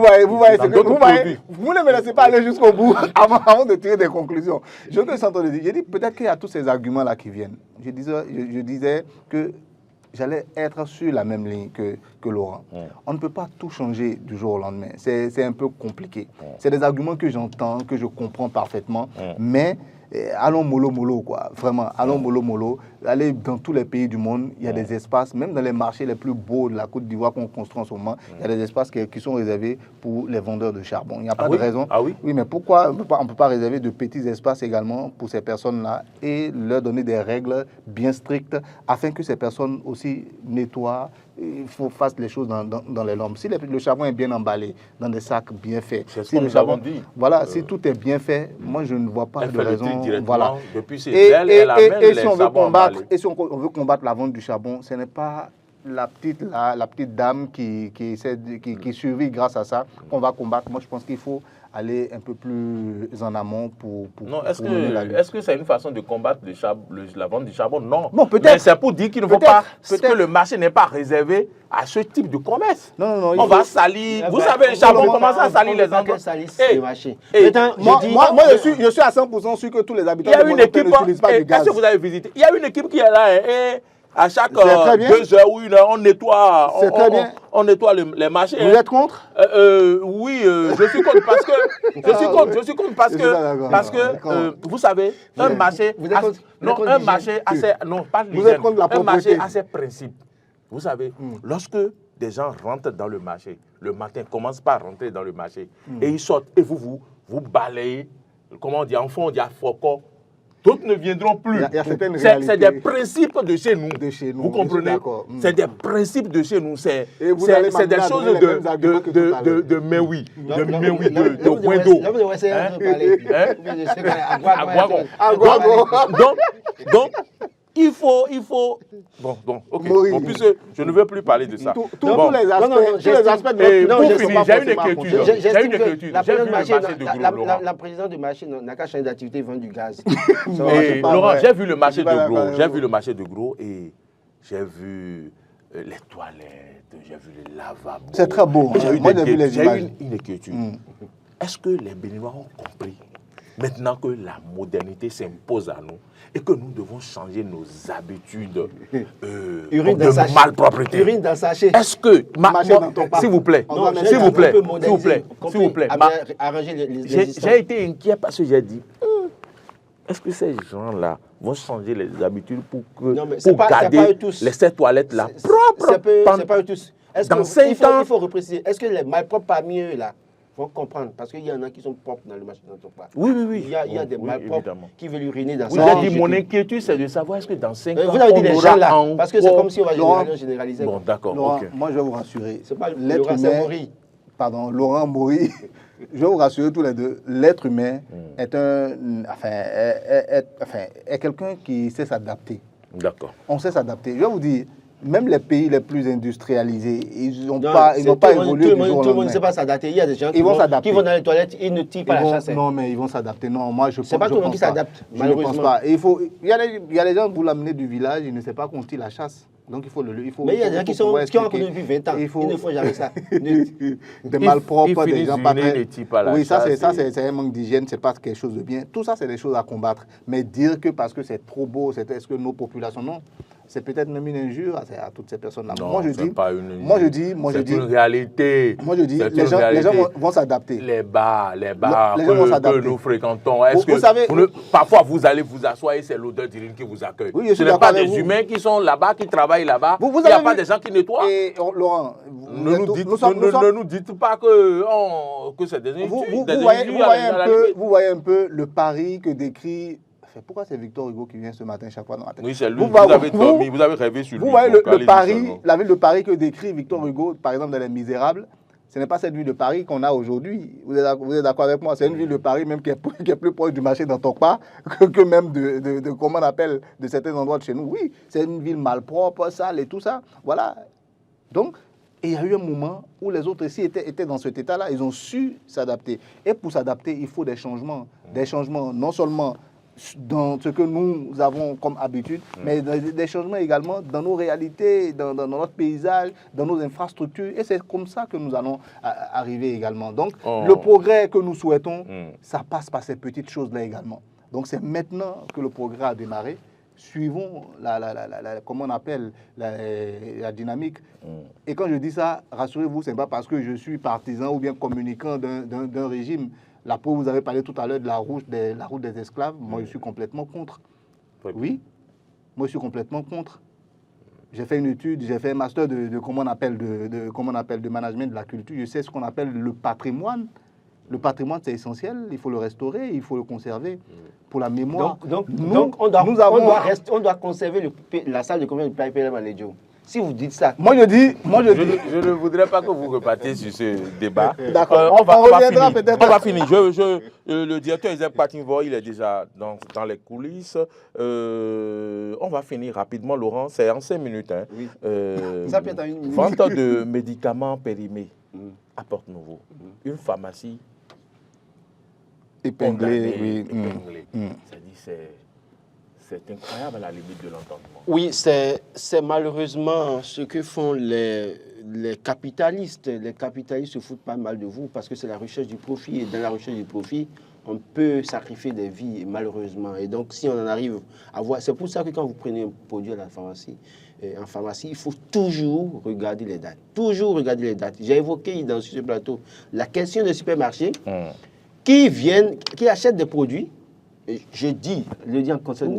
ne me laissez pas aller jusqu'au bout avant de tirer des conclusions. Je suis en train de dire, j'ai dit peut-être qu'il y a tous ces arguments-là qui viennent. Je disais que j'allais être sur la même ligne que Laurent. On ne peut pas tout changer du jour au lendemain. C'est un peu compliqué. C'est des arguments que j'entends, que je comprends parfaitement, mais allons mollo, quoi. Vraiment, allons mollo. Allez dans tous les pays du monde, il y a des espaces, même dans les marchés les plus beaux de la Côte d'Ivoire qu'on construit en ce moment, il y a des espaces qui sont réservés pour les vendeurs de charbon. Il n'y a pas de raison. Ah oui? Oui, mais pourquoi on ne peut pas réserver de petits espaces également pour ces personnes-là et leur donner des règles bien strictes afin que ces personnes aussi nettoient, fassent les choses dans les normes. Si le charbon est bien emballé, dans des sacs bien faits, c'est ce si que le nous charbon, avons dit. voilà, si tout est bien fait, moi je ne vois pas de raison. Voilà. Depuis ses ailes, elle amène les charbons emballés. Et si on veut combattre la vente du charbon, ce n'est pas la petite dame qui survit grâce à ça qu'on va combattre. Moi, je pense qu'il faut aller un peu plus en amont pour non, est-ce que c'est une façon de combattre la vente du charbon? Non. Bon, peut-être. Mais c'est pour dire qu'il ne faut pas que le marché n'est pas réservé à ce type de commerce. Non. On va salir. Vous savez, le charbon commence à salir les endroits. Moi, je suis à 100% sûr que tous les habitants du monde n'utilisent pas du gaz. Est-ce que vous avez visité? Il y a une équipe qui est là. À chaque 2 heures ou 1 heure, on nettoie les marchés. Vous êtes contre? Oui, je suis contre parce que vous savez, un marché a ses principes. Vous savez, lorsque des gens rentrent dans le marché, le matin, commencent par rentrer dans le marché et ils sortent et vous balayez, comment on dit, en fond, on dit à Foucault. D'autres ne viendront plus. C'est des principes de chez nous. Vous comprenez? C'est des principes de chez nous. C'est des choses de Mewi, de Wendo. Donc, il faut... Bon, ok. Bon, puisque je ne veux plus parler de ça. Tous les aspects de notre vie. J'ai une inquiétude. La présidente du marché n'a qu'à changer d'activité, vendre du gaz. Laurent, j'ai vu le marché de gros. J'ai vu le marché de gros et j'ai vu les toilettes, j'ai vu les lavabos. C'est très beau. J'ai eu une inquiétude. Est-ce que les Béninois ont compris maintenant que la modernité s'impose à nous et que nous devons changer nos habitudes de malpropreté? Urine dans sachet. Est-ce que, s'il vous plaît, j'ai été inquiet parce que j'ai dit, est-ce que ces gens-là vont changer les habitudes pour garder ces toilettes-là propres? C'est pas eux tous. Dans 5 ans, il faut repréciser. Est-ce que les malpropres parmi eux là vont comprendre? Parce qu'il y en a qui sont propres dans le marché d'Antokpa. Oui. Il y a des malpropres qui veulent uriner dans ça. Vous avez dit, mon inquiétude, c'est de savoir est-ce que dans 5 ans, vous avez dit les gens là, parce que c'est comme si on va généraliser. Bon, d'accord. Moi, je vais vous rassurer. C'est pas l'être humain. Laurent Maury. Je vais vous rassurer tous les deux. L'être humain est quelqu'un qui sait s'adapter. D'accord. On sait s'adapter. Je vais vous dire, même les pays les plus industrialisés, ils n'ont pas évolué. Tout le monde ne sait pas s'adapter. Il y a des gens qui vont dans les toilettes, ils ne tirent pas la chasse. Non, mais ils vont s'adapter. Non, moi, je pense pas. C'est pas tout le monde qui s'adapte, malheureusement. Je ne pense pas. Il y a des gens, vous l'amenez du village, ils ne savent pas qu'on tire la chasse. Donc il faut mais il y a des gens qui ont connu depuis 20 ans. Ils ne font jamais ça. Des malpropres, des gens pas très... Oui, ça c'est un manque d'hygiène, c'est pas quelque chose de bien. Tout ça, c'est des choses à combattre. Mais dire que parce que c'est trop beau, est-ce que nos populations... Non. C'est peut-être même une injure à toutes ces personnes-là. Non, c'est pas une injure. C'est une réalité. Moi, je dis, les gens vont s'adapter. Les bars que nous fréquentons. Parfois, vous allez vous asseoir et c'est l'odeur d'urine qui vous accueille. Oui, ce n'est pas des humains qui sont là-bas, qui travaillent là-bas. Il n'y a pas des gens qui nettoient. Et Laurent, ne nous dites pas que c'est des injures. Vous voyez un peu le pari que décrit... Pourquoi c'est Victor Hugo qui vient ce matin chaque fois dans la tête? Oui, c'est lui. Vous avez rêvé sur lui. Vous voyez la ville de Paris que décrit Victor Hugo, par exemple dans Les Misérables. Ce n'est pas cette ville de Paris qu'on a aujourd'hui. Vous êtes d'accord avec moi? C'est une ville de Paris même qui est plus proche du marché d'Antokpa que même de comment on appelle, de certains endroits de chez nous. Oui, c'est une ville malpropre, sale et tout ça. Voilà. Donc, il y a eu un moment où les autres ici étaient dans cet état-là. Ils ont su s'adapter. Et pour s'adapter, il faut des changements. Des changements non seulement dans ce que nous avons comme habitude, mais des changements également dans nos réalités, dans notre paysage, dans nos infrastructures. Et c'est comme ça que nous allons arriver également. Donc, le progrès que nous souhaitons, ça passe par ces petites choses-là également. Donc, c'est maintenant que le progrès a démarré. suivons comment on appelle la dynamique. Et quand je dis ça, rassurez-vous, ce n'est pas parce que je suis partisan ou bien communicant d'un régime. La preuve, vous avez parlé tout à l'heure de la route des esclaves. Moi, je suis complètement contre. Oui, moi, je suis complètement contre. J'ai fait une étude, j'ai fait un master comment on appelle de management de la culture. Je sais ce qu'on appelle le patrimoine. Le patrimoine, c'est essentiel. Il faut le restaurer, il faut le conserver pour la mémoire. Donc on doit conserver la salle de convention du PAIPLM à Lédio. Si vous dites ça. Je ne voudrais pas que vous repartiez sur ce débat. D'accord. On va finir. Le directeur Isaac Patinvo, il est déjà dans les coulisses. On va finir rapidement, Laurent. C'est en 5 minutes. Hein. Oui. Ça peut être en 1 minute. Vente de médicaments périmés à Porte-Nouveau. Une pharmacie épinglée. C'est incroyable à la limite de l'entendement. Oui, c'est malheureusement ce que font les capitalistes. Les capitalistes se foutent pas mal de vous parce que c'est la recherche du profit. Et dans la recherche du profit, on peut sacrifier des vies, malheureusement. Et donc, si on en arrive à voir... C'est pour ça que quand vous prenez un produit à la pharmacie, en pharmacie, il faut toujours regarder les dates. Toujours regarder les dates. J'ai évoqué dans ce plateau la question des supermarchés qui achètent des produits. Je dis en conseil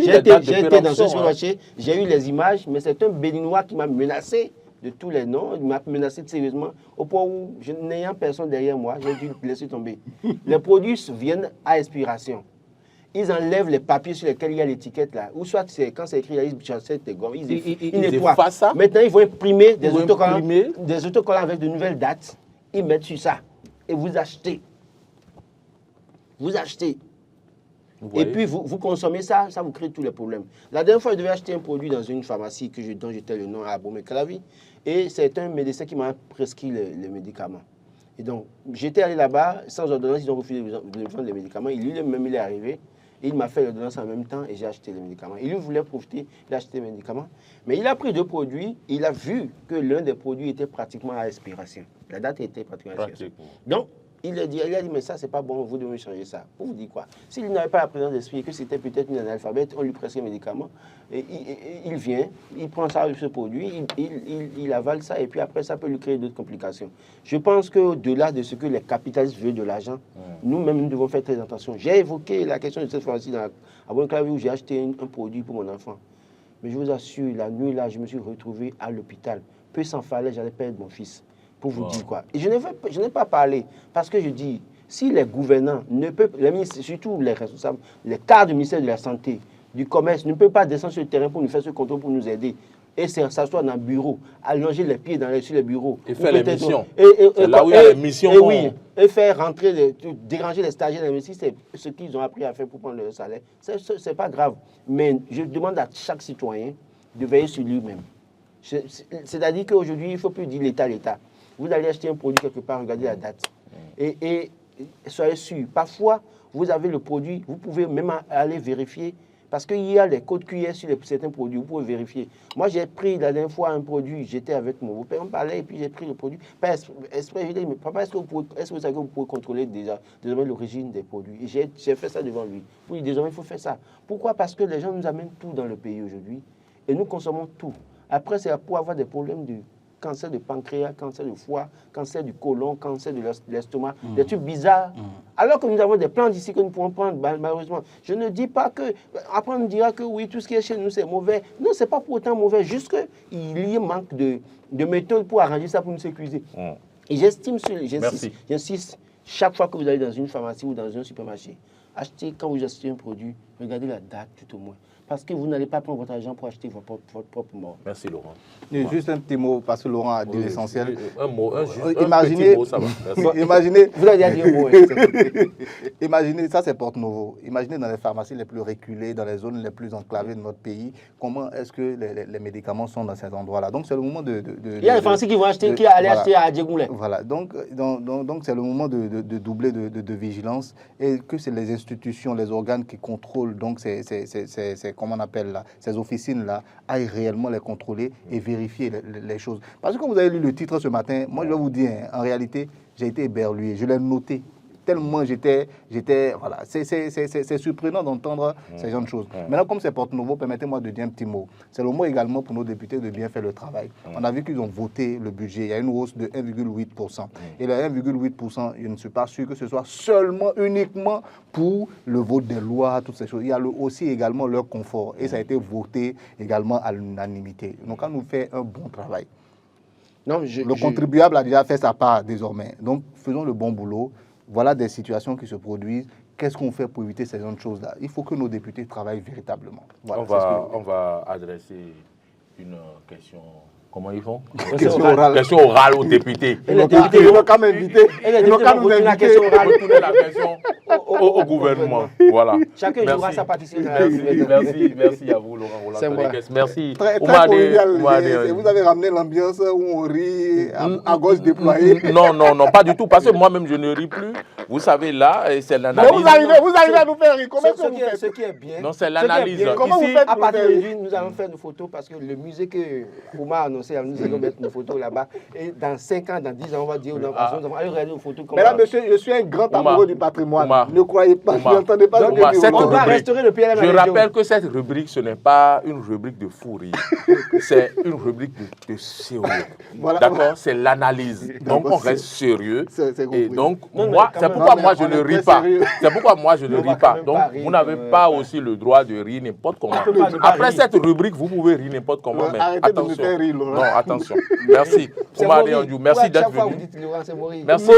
j'ai été dans ce supermarché, j'ai eu les images, mais c'est un Béninois qui m'a menacé de tous les noms, il m'a menacé sérieusement, au point où, n'ayant personne derrière moi, j'ai dû le laisser tomber. Les produits viennent à expiration. Ils enlèvent les papiers sur lesquels il y a l'étiquette là, ou soit quand c'est écrit là, ils chassent des gommes, ils nettoient. Ça. Maintenant, ils vont imprimer des autocollants avec de nouvelles dates, ils mettent sur ça, et vous achetez. Vous achetez. Et puis, vous consommez ça, ça vous crée tous les problèmes. La dernière fois, je devais acheter un produit dans une pharmacie dont j'étais le nom à Abomey-Calavi. Et c'est un médecin qui m'a prescrit les médicaments. Et donc, j'étais allé là-bas, sans ordonnance, ils ont refusé de vendre les médicaments. Lui-même, il est arrivé. Il m'a fait l'ordonnance en même temps et j'ai acheté les médicaments. Il voulait profiter, il a acheté les médicaments. Mais il a pris 2 produits, il a vu que l'un des produits était pratiquement à expiration. La date était pratiquement à expiration. Donc, il a dit, mais ça, c'est pas bon, vous devez changer ça. Pour vous dire quoi? S'il n'avait pas la présence d'esprit, que c'était peut-être une analphabète, on lui prescrit un médicament, et il vient, il prend ça, ce produit, il avale ça, et puis après, ça peut lui créer d'autres complications. Je pense qu'au-delà de ce que les capitalistes veulent de l'argent, nous-mêmes, nous devons faire très attention. J'ai évoqué la question de cette pharmacie à Abomey-Calavi où j'ai acheté un produit pour mon enfant. Mais je vous assure, la nuit, là, je me suis retrouvé à l'hôpital. Peu s'en fallait, j'allais perdre mon fils. Pour vous dire quoi. Et je n'ai pas parlé parce que je dis, si les gouvernants ne peuvent, les ministres, surtout les responsables, les cadres du ministère de la Santé, du Commerce, ne peuvent pas descendre sur le terrain pour nous faire ce contrôle, pour nous aider, et s'asseoir dans le bureau, allonger les pieds sur les bureaux. Et faire les missions. C'est là où il y a les missions. Et faire rentrer, déranger les stagiaires, mais si c'est ce qu'ils ont appris à faire pour prendre leur salaire, c'est pas grave. Mais je demande à chaque citoyen de veiller sur lui-même. C'est-à-dire qu'aujourd'hui, il ne faut plus dire l'État. Vous allez acheter un produit quelque part, regardez la date. Et soyez sûr, parfois, vous avez le produit, vous pouvez même aller vérifier, parce qu'il y a les codes QR sur certains produits, vous pouvez vérifier. Moi, j'ai pris la dernière fois un produit, j'étais avec mon beau-père, on parlait, et puis j'ai pris le produit. Pas exprès, je lui ai dit, mais papa, est-ce que vous savez que vous pouvez contrôler désormais l'origine des produits? Et j'ai fait ça devant lui. Oui, désormais, il faut faire ça. Pourquoi? Parce que les gens nous amènent tout dans le pays aujourd'hui, et nous consommons tout. Après, c'est pour avoir des problèmes de cancer de pancréas, cancer de foie, cancer du côlon, cancer de l'estomac, des trucs bizarres. Alors que nous avons des plans d'ici que nous pouvons prendre, malheureusement. Je ne dis pas que, après on nous dira que oui, tout ce qui est chez nous c'est mauvais. Non, c'est pas pour autant mauvais, juste qu'il y a manque de méthodes pour arranger ça, pour nous sécuriser. Et j'insiste, chaque fois que vous allez dans une pharmacie ou dans un supermarché, achetez, quand vous achetez un produit, regardez la date tout au moins. Parce que vous n'allez pas prendre votre argent pour acheter votre propre mort. Merci Laurent. Et juste un petit mot, parce que Laurent a dit l'essentiel. Un petit mot, ça va. Imaginez, vous avez dit un mot. Imaginez, ça c'est Porte-Nouveau. Imaginez dans les pharmacies les plus reculées, dans les zones les plus enclavées de notre pays, comment est-ce que les médicaments sont dans ces endroits-là. Donc c'est le moment de il y a des pharmacies qui vont acheter, qui allaient acheter à Djegoulé. Voilà, donc c'est le moment de doubler de vigilance et que c'est les institutions, les organes qui contrôlent donc comment on appelle là, ces officines-là, aillent réellement les contrôler et vérifier les choses. Parce que quand vous avez lu le titre ce matin, moi je vais vous dire, en réalité, j'ai été éberlué, je l'ai noté. tellement j'étais voilà, c'est surprenant d'entendre ces genre de choses. Maintenant, comme c'est porte-nouveau, permettez-moi de dire un petit mot. C'est le mot également pour nos députés de bien faire le travail. On a vu qu'ils ont voté le budget. Il y a une hausse de 1,8%. Et le 1,8%, je ne suis pas sûr que ce soit uniquement pour le vote des lois, toutes ces choses. Il y a aussi également leur confort. Et ça a été voté également à l'unanimité. Donc, on nous fait un bon travail. Non, le contribuable a déjà fait sa part désormais. Donc, faisons le bon boulot. Voilà des situations qui se produisent. Qu'est-ce qu'on fait pour éviter ces genre de choses-là? Il faut que nos députés travaillent véritablement. Voilà, on va adresser une question. Comment ils font? Question orale aux députés. Ils n'ont qu'à m'inviter. Ils n'ont qu'à nous inviter. La question orale, retourner la question au gouvernement. Voilà. Chacun jouera sa participation. Merci à vous, Laurent Roland. Merci. Très convivial. Vous avez ramené l'ambiance où on rit à gauche déployée. Non, pas du tout. Parce que moi-même, je ne ris plus. Vous savez, là, c'est l'analyse. Vous arrivez à nous faire rire. Comment est-ce que vous faites? Ce qui est bien. Non, c'est l'analyse. Comment vous faites? À partir de lui, nous allons faire nos photos parce que le musée que Oumar a annoncé, nous allons mettre nos photos là-bas. Et dans 5 ans, dans 10 ans, on va dire, nous allons aller regarder nos photos. Mais là, monsieur, je suis un grand amoureux du patrimoine. Ne croyez pas, je n'entendais pas ce que je dis. On va restaurer le PLM. Je rappelle que cette rubrique, ce n'est pas une rubrique de fou rire. C'est une rubrique de sérieux. D'accord? C'est l'analyse. Donc, on reste sérieux. Et donc, c'est pourquoi moi, je ne ris pas. C'est pourquoi moi, je ne ris pas. Donc, vous n'avez pas aussi le droit de rire n'importe comment. Après cette rubrique, vous pouvez rire n'importe comment, mais attention. Non, attention. Merci. Oumar Diandou, merci d'être venu. Merci.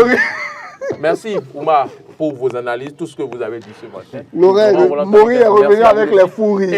Merci, Oumar, pour vos analyses, tout ce que vous avez dit ce matin. Laurent, Maury est revenu avec les fous rires.